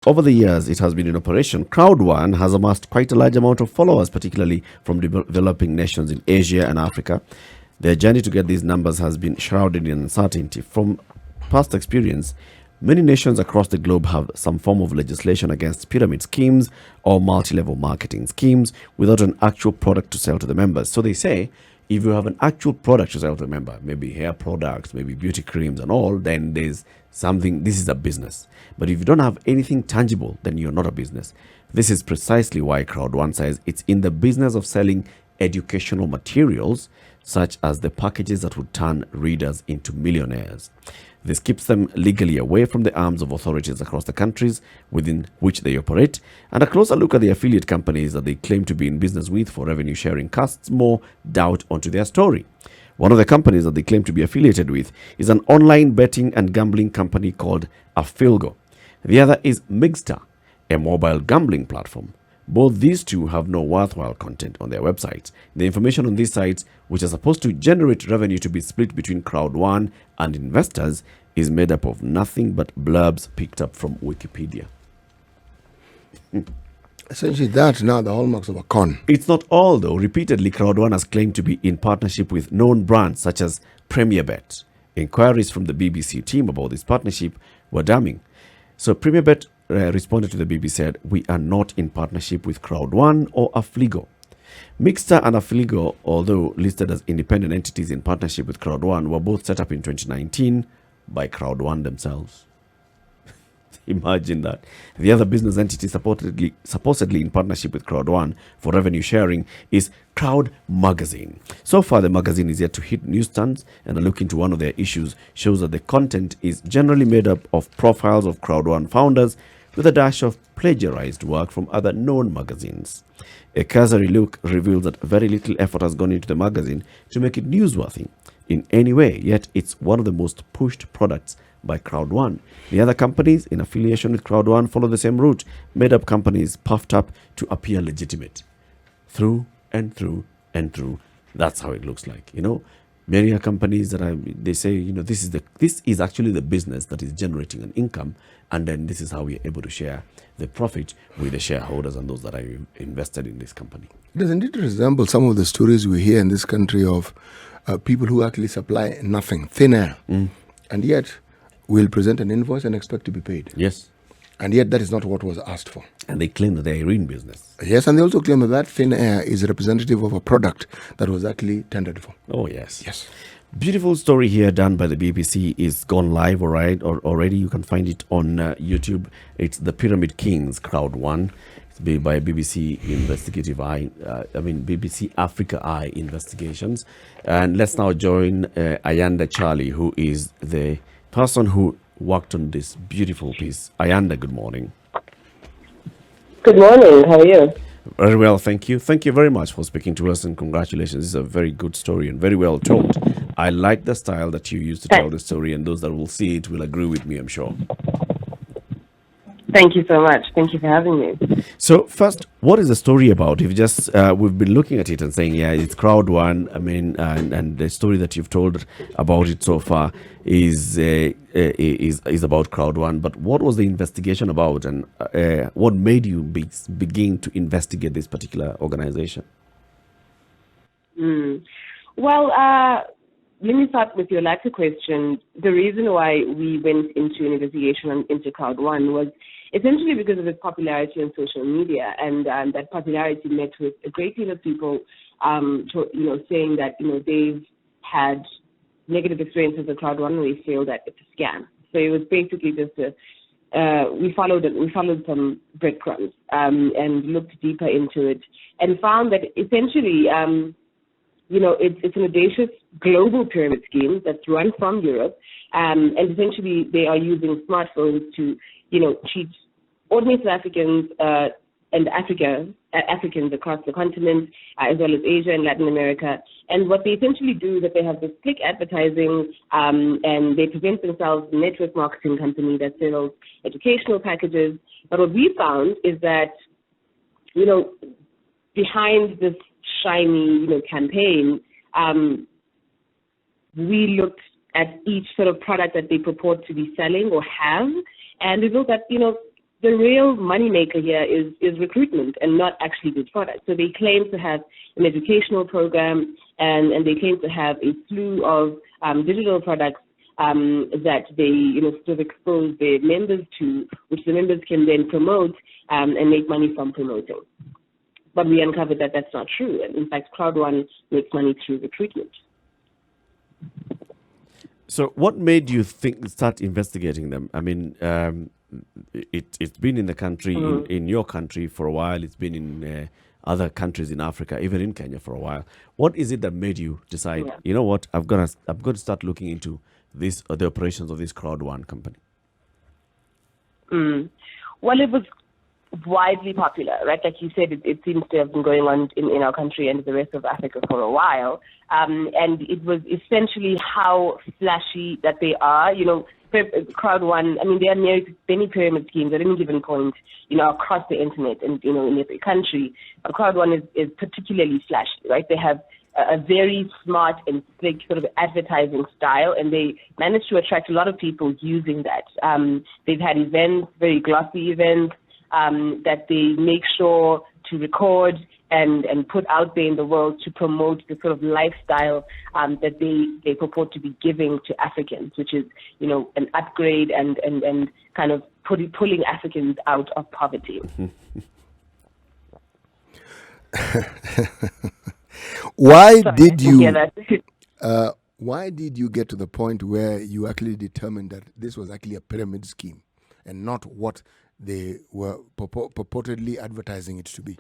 Over the years it has been in operation, Crowd1 has amassed quite a large amount of followers, particularly from developing nations in Asia and Africa. Their journey to get these numbers has been shrouded in uncertainty. From past experience, many nations across the globe have some form of legislation against pyramid schemes or multi-level marketing schemes without an actual product to sell to the members. So they say, if you have an actual product to sell to a member, maybe hair products, maybe beauty creams and all, then there's something, this is a business. But if you don't have anything tangible, then you're not a business. This is precisely why Crowd1 says it's in the business of selling educational materials, such as the packages that would turn readers into millionaires. This keeps them legally away from the arms of authorities across the countries within which they operate, and a closer look at the affiliate companies that they claim to be in business with for revenue sharing casts more doubt onto their story. One of the companies that they claim to be affiliated with is an online betting and gambling company called Afilgo. The other is Migster, a mobile gambling platform. Both these two have no worthwhile content on their websites. The information on these sites, which are supposed to generate revenue to be split between Crowd1 and investors, is made up of nothing but blurbs picked up from Wikipedia. Essentially, that's now the hallmarks of a con. It's not all, though. Repeatedly, Crowd1 has claimed to be in partnership with known brands such as PremierBet. Inquiries from the BBC team about this partnership were damning. So PremierBet responded to the BBC, said, "We are not in partnership with Crowd1 or Afligo." Mixter and Afligo, although listed as independent entities in partnership with Crowd1, were both set up in 2019 by Crowd1 themselves. Imagine that. The other business entity supposedly in partnership with Crowd1 for revenue sharing is Crowd Magazine. So far, the magazine is yet to hit newsstands, and a look into one of their issues shows that the content is generally made up of profiles of Crowd1 founders with a dash of plagiarized work from other known magazines. A cursory look reveals that very little effort has gone into the magazine to make it newsworthy in any way, yet it's one of the most pushed products by Crowd1. The other companies in affiliation with Crowd1 follow the same route, made up companies puffed up to appear legitimate. Through and through and through. That's how it looks like. Many companies they say, this is actually the business that is generating an income, and then this is how we are able to share the profit with the shareholders and those that are invested in this company. Doesn't it resemble some of the stories we hear in this country of people who actually supply nothing, thin air, and yet will present an invoice and expect to be paid? Yes. And yet that is not what was asked for. And they claim that they are in business. Yes, and they also claim that thin air is representative of a product that was actually tendered for. Oh, yes. Yes. Beautiful story here done by the BBC is gone live, all right, or already. You can find it on YouTube. It's The Pyramid Kings, Crowd1. It's made by BBC Investigative Eye, BBC Africa Eye Investigations. And let's now join Ayanda Charlie, who is the person who worked on this beautiful piece. Ayanda, good morning. Good morning. How are you? Very well, thank you. Thank you very much for speaking to us, and congratulations. This is a very good story and very well told. I like the style that you use to tell the story, and those that will see it will agree with me, I'm sure. Thank you so much. Thank you for having me. So first, what is the story about? If just we've been looking at it and saying, yeah, it's Crowd1. And the story that you've told about it so far is about Crowd1. But what was the investigation about, and what made you begin to investigate this particular organization? Well, let me start with your latter question. The reason why we went into an investigation into Crowd1 was essentially because of its popularity on social media, and that popularity met with a great deal of people, saying that they've had negative experiences with Crowd1 and they feel that it's a scam. So it was basically just we followed some breadcrumbs and looked deeper into it and found that essentially it's an audacious global pyramid scheme that's run from Europe, and essentially they are using smartphones to cheat ordinary South Africans and Africans across the continent, as well as Asia and Latin America. And what they essentially do is that they have this click advertising, and they present themselves as a network marketing company that sells educational packages. But what we found is that, behind this shiny, campaign, we looked at each sort of product that they purport to be selling or have, and we looked at, the real moneymaker here is recruitment and not actually this product. So they claim to have an educational program and they claim to have a slew of digital products that they sort of expose their members to, which the members can then promote and make money from promoting. But we uncovered that that's not true. And in fact, Crowd1 makes money through recruitment. So what made you start investigating them? I mean, it's been in the country, in your country for a while. It's been in other countries in Africa, even in Kenya for a while. What is it that made you decide, you know what, I've got to start looking into this, the operations of this Crowd1 company? Well, it was widely popular, right? Like you said, it seems to have been going on in our country and the rest of Africa for a while. And it was essentially how flashy that they are. Crowd1, I mean, there are many pyramid schemes at any given point, across the internet and, in every country. But Crowd1 is particularly flashy, right? They have a very smart and slick sort of advertising style, and they managed to attract a lot of people using that. They've had events, very glossy events, that they make sure to record and put out there in the world to promote the sort of lifestyle that they purport to be giving to Africans, which is, an upgrade and kind of pulling Africans out of poverty. Why did you get to the point where you actually determined that this was actually a pyramid scheme and not what they were purportedly advertising it to be?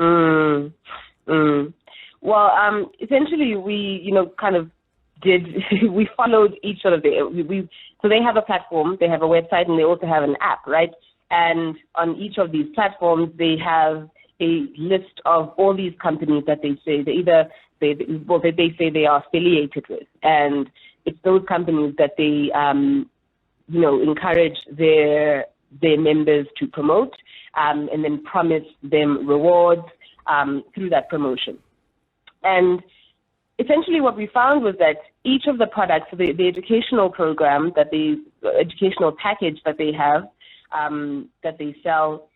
Well, essentially, we, kind of we followed each sort of so they have a platform, they have a website, and they also have an app, right? And on each of these platforms, they have a list of all these companies that they say they say they are affiliated with, and it's those companies that they encourage their members to promote, and then promise them rewards through that promotion. And essentially what we found was that each of the products, the educational program, educational package that they have, that they sell,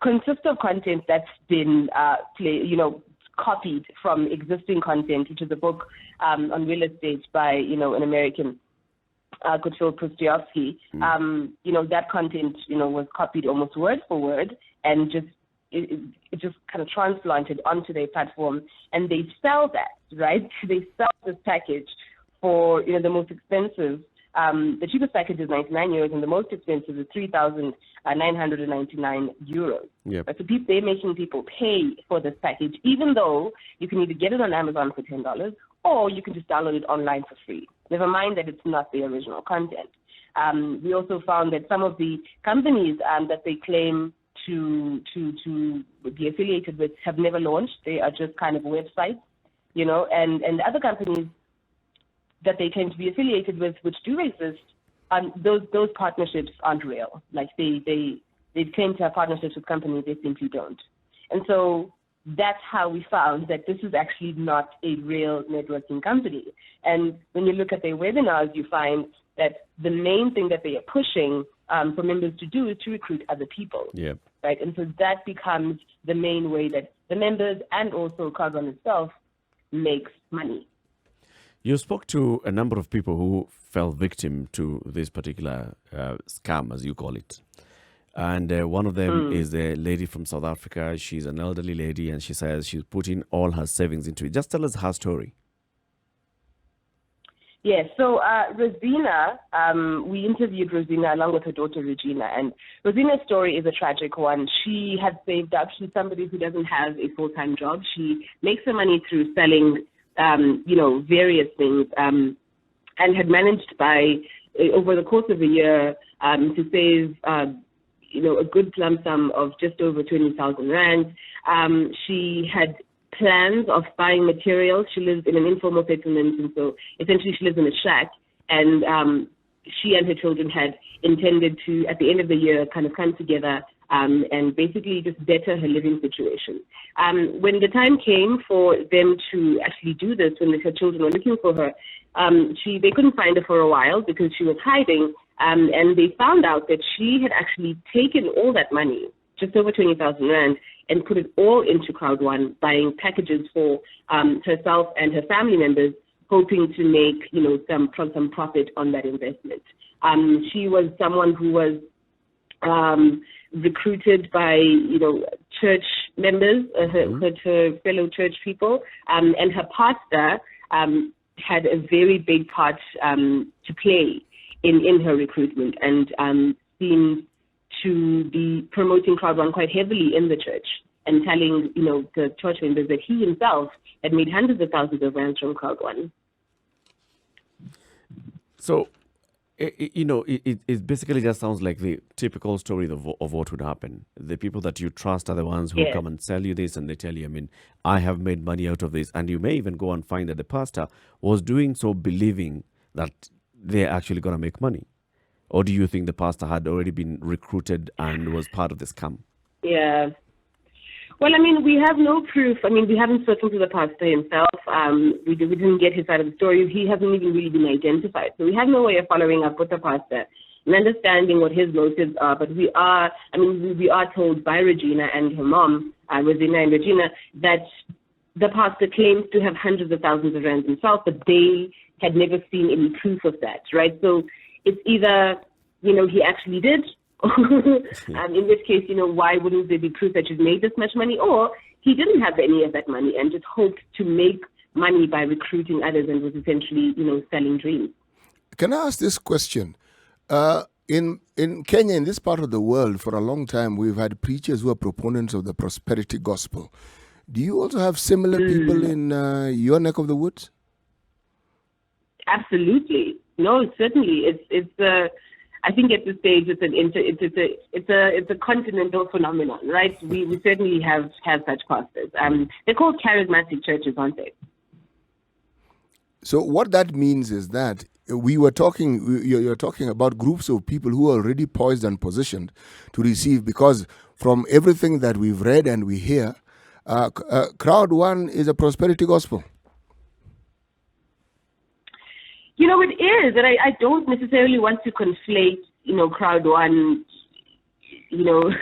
consists of content that's been copied from existing content, which is a book on real estate by an American, Kutsil Pustiowski. That content was copied almost word for word, and it just kind of transplanted onto their platform, and they sell that, right? They sell this package for the most expensive. The cheapest package is 99 euros, and the most expensive is 3,999 euros. Yep. So they're making people pay for this package, even though you can either get it on Amazon for $10 or you can just download it online for free. Never mind that it's not the original content. We also found that some of the companies that they claim to be affiliated with have never launched. They are just kind of websites, and other companies that they claim to be affiliated with, which do exist, those partnerships aren't real. Like they claim to have partnerships with companies, they simply don't. And so that's how we found that this is actually not a real networking company. And when you look at their webinars, you find that the main thing that they are pushing for members to do is to recruit other people. Yeah. Right? And so that becomes the main way that the members and also Crowd1 itself makes money. You spoke to a number of people who fell victim to this particular scam, as you call it. And one of them is a lady from South Africa. She's an elderly lady, and she says she's putting all her savings into it. Just tell us her story. Yes, so Rosina, we interviewed Rosina along with her daughter Regina, and Rosina's story is a tragic one. She had saved up. She's somebody who doesn't have a full-time job. She makes her money through selling various things, and had managed over the course of a year to save, a good lump sum of just over 20,000 rand. She had plans of buying materials. She lives in an informal settlement, and so essentially she lives in a shack, and she and her children had intended to, at the end of the year, kind of come together and basically just better her living situation. When the time came for them to actually do this, when her children were looking for her, they couldn't find her for a while because she was hiding, and they found out that she had actually taken all that money, just over 20,000 rand, and put it all into Crowd One, buying packages for herself and her family members, hoping to make some profit on that investment. She was someone who was recruited by church members, her fellow church people, and her pastor had a very big part to play in her recruitment, and seemed to be promoting Crowd One quite heavily in the church, and telling the church members that he himself had made hundreds of thousands of rands from Crowd One. So, it basically just sounds like the typical story of what would happen. The people that you trust are the ones who come and sell you this, and they tell you, I have made money out of this. And you may even go and find that the pastor was doing so believing that they're actually going to make money. Or do you think the pastor had already been recruited and was part of the scam? Yeah. Well, we have no proof. We haven't spoken to the pastor himself. We didn't get his side of the story. He hasn't even really been identified. So we have no way of following up with the pastor and understanding what his motives are. But we are told by Regina and her mom, Rosina and Regina, that the pastor claims to have hundreds of thousands of rands himself, but they had never seen any proof of that, right? So it's either, he actually did, in which case, why wouldn't there be proof that you've made this much money? Or he didn't have any of that money and just hoped to make money by recruiting others and was essentially, selling dreams. Can I ask this question? In Kenya, in this part of the world, for a long time, we've had preachers who are proponents of the prosperity gospel. Do you also have similar people in your neck of the woods? Absolutely. No, certainly. It's I think at this stage it's a continental phenomenon, right? We certainly have such pastors. They're called charismatic churches, aren't they? So what that means is that you're talking about groups of people who are already poised and positioned to receive, because from everything that we've read and we hear, Crowd One is a prosperity gospel. It is, and I don't necessarily want to conflate, Crowd One, into,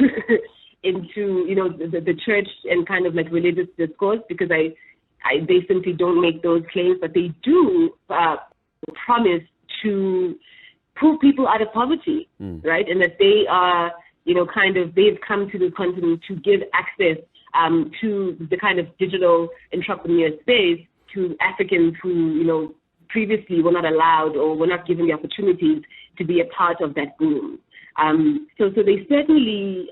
the church and kind of like religious discourse, because they simply don't make those claims, but they do promise to pull people out of poverty, right? And that they are, they've come to the continent to give access to the kind of digital entrepreneur space to Africans who, previously were not allowed or were not given the opportunities to be a part of that boom. So they certainly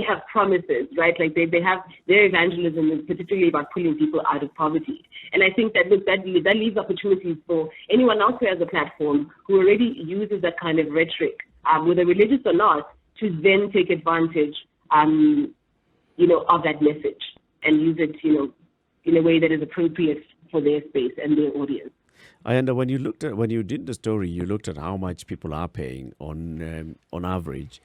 have promises, right? Like they have their evangelism is particularly about pulling people out of poverty. And I think that leaves opportunities for anyone else who has a platform who already uses that kind of rhetoric, whether religious or not, to then take advantage, of that message and use it, in a way that is appropriate for their space and their audience. Ayanda, when you did the story, you looked at how much people are paying on average,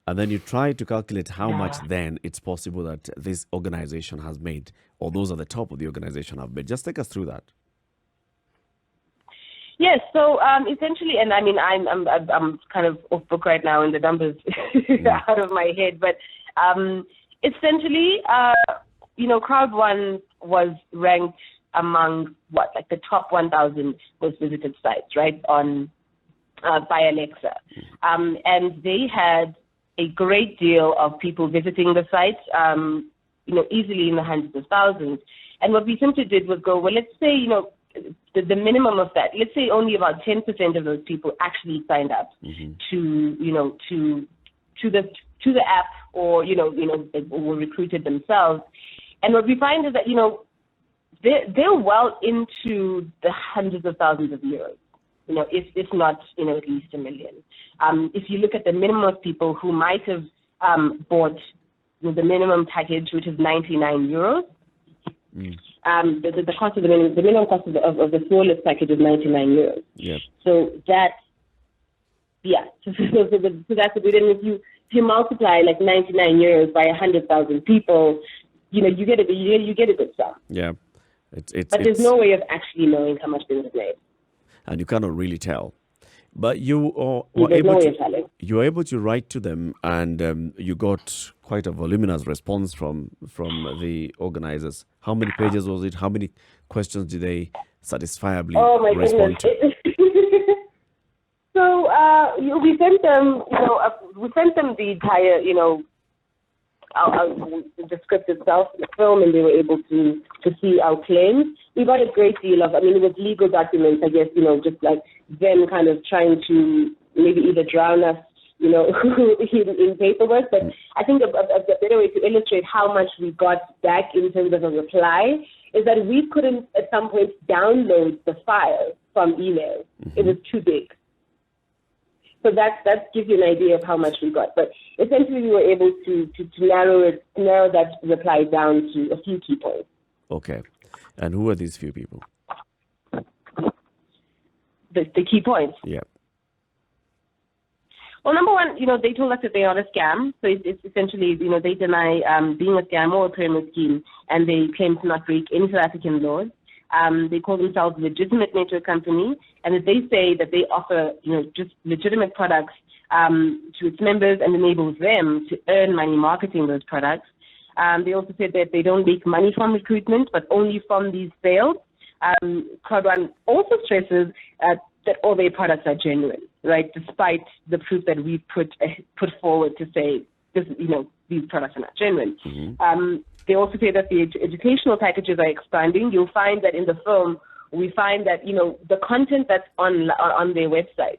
and then you tried to calculate how much then it's possible that this organization has made, or those at the top of the organization have made. Just take us through that. Yes. So essentially, and I'm kind of off book right now, and the numbers out of my head, but essentially, Crowd One was ranked among the top 1,000 most visited sites, right, on by Alexa, and they had a great deal of people visiting the site, easily in the hundreds of thousands. And what we simply did was go, well, let's say, the minimum of that. Let's say only about 10% of those people actually signed up to the app, or or recruited themselves. And what we find is that they're well into the hundreds of thousands of euros, if not, at least $1 million. If you look at the minimum of people who might have bought the minimum package, which is 99 euros, the cost of the minimum cost of the smallest package is 99 euros. Yeah. So that, so that's a good. And if you multiply 99 euros by 100,000 people, you get a good sum. Yeah. But there's no way of actually knowing how much they would have made. And you cannot really tell. But you were There's no able way to of telling. you were able to write to them, and you got quite a voluminous response from the organizers. How many pages was it? How many questions did they satisfiably Oh my respond to? goodness. So we sent them, the entire, the script itself, the film, and they were able to see our claims. We got a great deal of, it was legal documents, I guess, just like them kind of trying to maybe either drown us, in paperwork. But I think a better way to illustrate how much we got back in terms of a reply is that we couldn't at some point download the file from email. Mm-hmm. It was too big. So that gives you an idea of how much we got. But essentially, we were able to narrow that reply down to a few key points. Okay. And who are these few people? The key points? Yeah. Well, number one, they told us that they are a scam. So it's essentially, they deny being a scam or a pyramid scheme, and they claim to not break any South African laws. They call themselves a legitimate network company, and that they say that they offer, just legitimate products to its members and enables them to earn money marketing those products. They also said that they don't make money from recruitment, but only from these sales. Cloud1 also stresses that all their products are genuine, right? Despite the proof that we've put forward to say, these products are not genuine. Mm-hmm. They also say that the educational packages are expanding. You'll find that in the film, we find that, the content that's on their website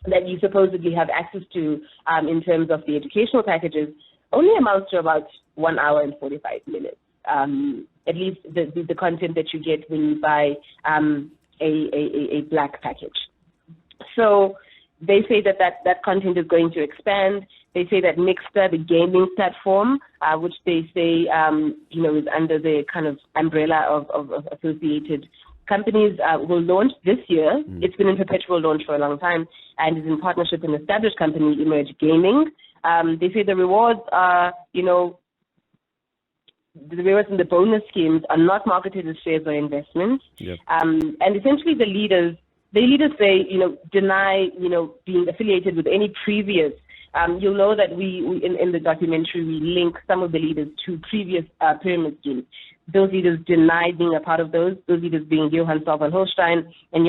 that you supposedly have access to in terms of the educational packages only amounts to about 1 hour and 45 minutes. At least the content that you get when you buy a black package. So they say that content is going to expand. They say that Mixter, the gaming platform, which they say is under the kind of umbrella of associated companies, will launch this year. Mm. It's been in perpetual launch for a long time and is in partnership with an established company, Emerge Gaming. They say the rewards are, the rewards and the bonus schemes are not marketed as shares or investments. Yep. And essentially the leaders say, deny, being affiliated with any previous. You'll know that we in the documentary, we link some of the leaders to previous pyramid schemes. Those leaders deny being a part of those leaders being Johann Salvan Holstein and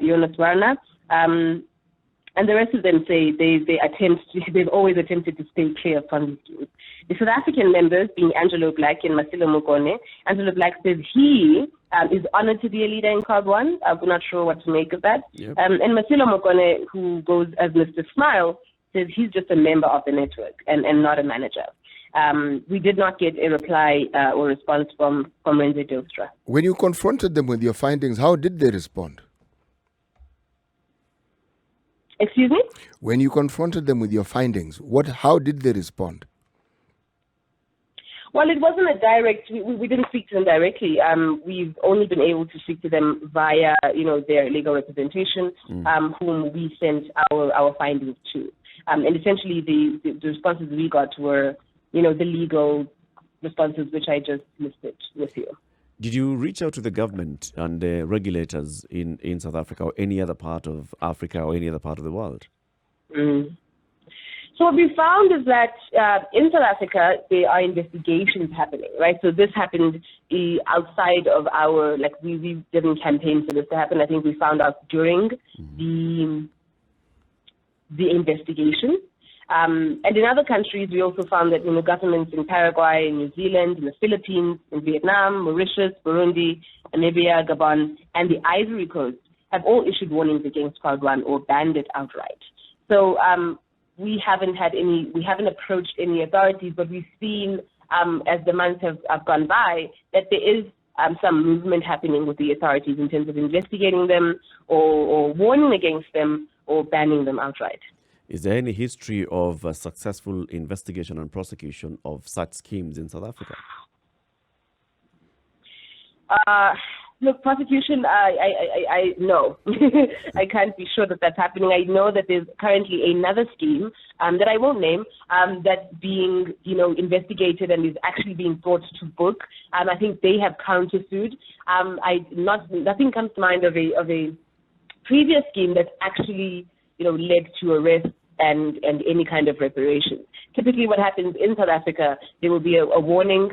Jonas Werner. And the rest of them say they've always attempted to stay clear of Ponzi schemes. The South African members, being Angelo Black and Masilo Mokone, Angelo Black says he is honored to be a leader in Cloud1. I'm not sure what to make of that. Yep. And Masilo Mokone, who goes as Mr. Smile, says he's just a member of the network and not a manager. We did not get a reply or response from Renze Dilstra. When you confronted them with your findings, how did they respond? Excuse me? When you confronted them with your findings, how did they respond? Well, it wasn't a direct, we didn't speak to them directly. We've only been able to speak to them via, their legal representation, whom we sent our findings to. And essentially the responses we got were, the legal responses, which I just listed with you. Did you reach out to the government and the regulators in South Africa or any other part of Africa or any other part of the world? Mm. So what we found is that in South Africa, there are investigations happening, right? So this happened outside of our, we didn't campaign for this to happen. I think we found out during the investigation. And in other countries, we also found that, governments in Paraguay, in New Zealand, in the Philippines, in Vietnam, Mauritius, Burundi, Namibia, Gabon, and the Ivory Coast have all issued warnings against Cloud1 or banned it outright. So we haven't approached any authorities, but we've seen, as the months have gone by, that there is some movement happening with the authorities in terms of investigating them or warning against them or banning them outright. Is there any history of successful investigation and prosecution of such schemes in South Africa? Look, prosecution, I no. I can't be sure that that's happening. I know that there's currently another scheme that I won't name that's being, investigated and is actually being brought to book. I think they have countersued. Nothing comes to mind of a previous scheme that's actually, led to arrest and any kind of reparation. Typically what happens in South Africa, there will be a warning.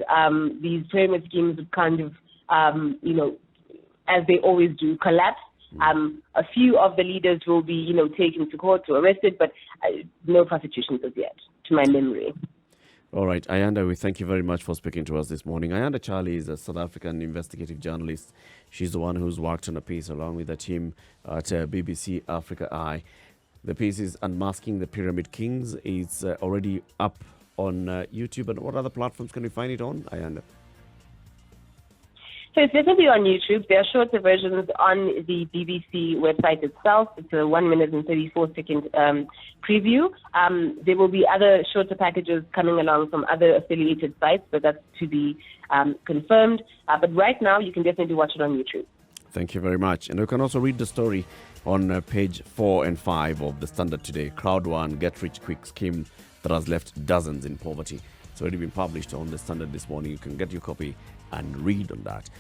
These pyramid schemes would kind of, as they always do, collapse. A few of the leaders will be, taken to court or arrested, but no prosecutions as yet, to my memory. All right, Ayanda, we thank you very much for speaking to us this morning. Ayanda Charlie is a South African investigative journalist. She's the one who's worked on a piece along with the team at BBC Africa Eye. The piece is Unmasking the Pyramid Kings. It's already up on YouTube. And what other platforms can we find it on, Ayanda? So it's definitely on YouTube. There are shorter versions on the BBC website itself. It's a 1 minute and 34-second preview. There will be other shorter packages coming along from other affiliated sites, but that's to be confirmed. But right now, you can definitely watch it on YouTube. Thank you very much. And you can also read the story on page 4 and 5 of the Standard today. Crowd One get-rich-quick scheme that has left dozens in poverty. It's already been published on the Standard this morning. You can get your copy and read on that.